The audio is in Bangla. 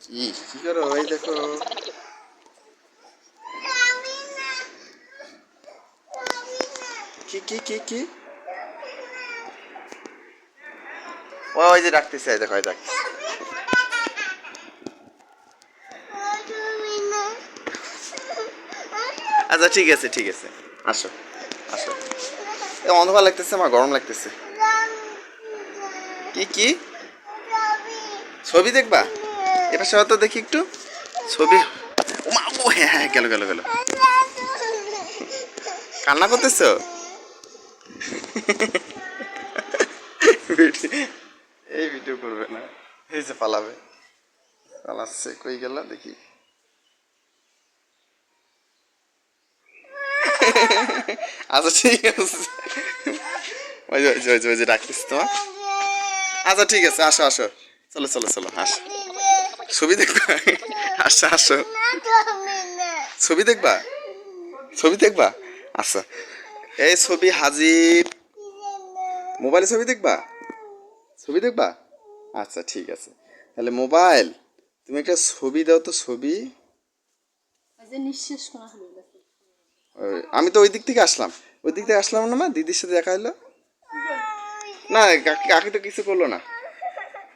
কি করো এই দেখো। কি কি কি কি ওই যে ডাকতেছে, এই দেখো এই দেখ। আচ্ছা ঠিক আছে ঠিক আছে, আসো আসো। অন্ধকার লাগতেছে, আমার গরম লাগতেছে। কি কি ছবি দেখবা? এটা সহ তো দেখি একটু ছবি। ও মা, ও হ্যাঁ হ্যাঁ, গেল গেল গেল। কান্না করতেছো? এই ভিডিও করবে না, এই যে পালাবে। পালাচ্ছে, কই গেল দেখি। আচ্ছা ঠিক আছে, ওই যে ডাকতেছি তোমার। আচ্ছা ঠিক আছে, আসো আসো, চলো চলো চলো, আসো। ছবি দেখবা? আসো আসো, ছবি দেখবা? ছবি দেখবা? আচ্ছা, এই ছবি হাজিব। মোবাইলে ছবি দেখবা? ছবি দেখবা? আচ্ছা ঠিক আছে, তাহলে মোবাইল তুমি একটা ছবি দাও তো, ছবি। আমি তো ওই দিক থেকে আসলাম, ওই দিক থেকে আসলাম না, মা দিদির সাথে দেখা হলো না। কাকি তো কিছু করলো না।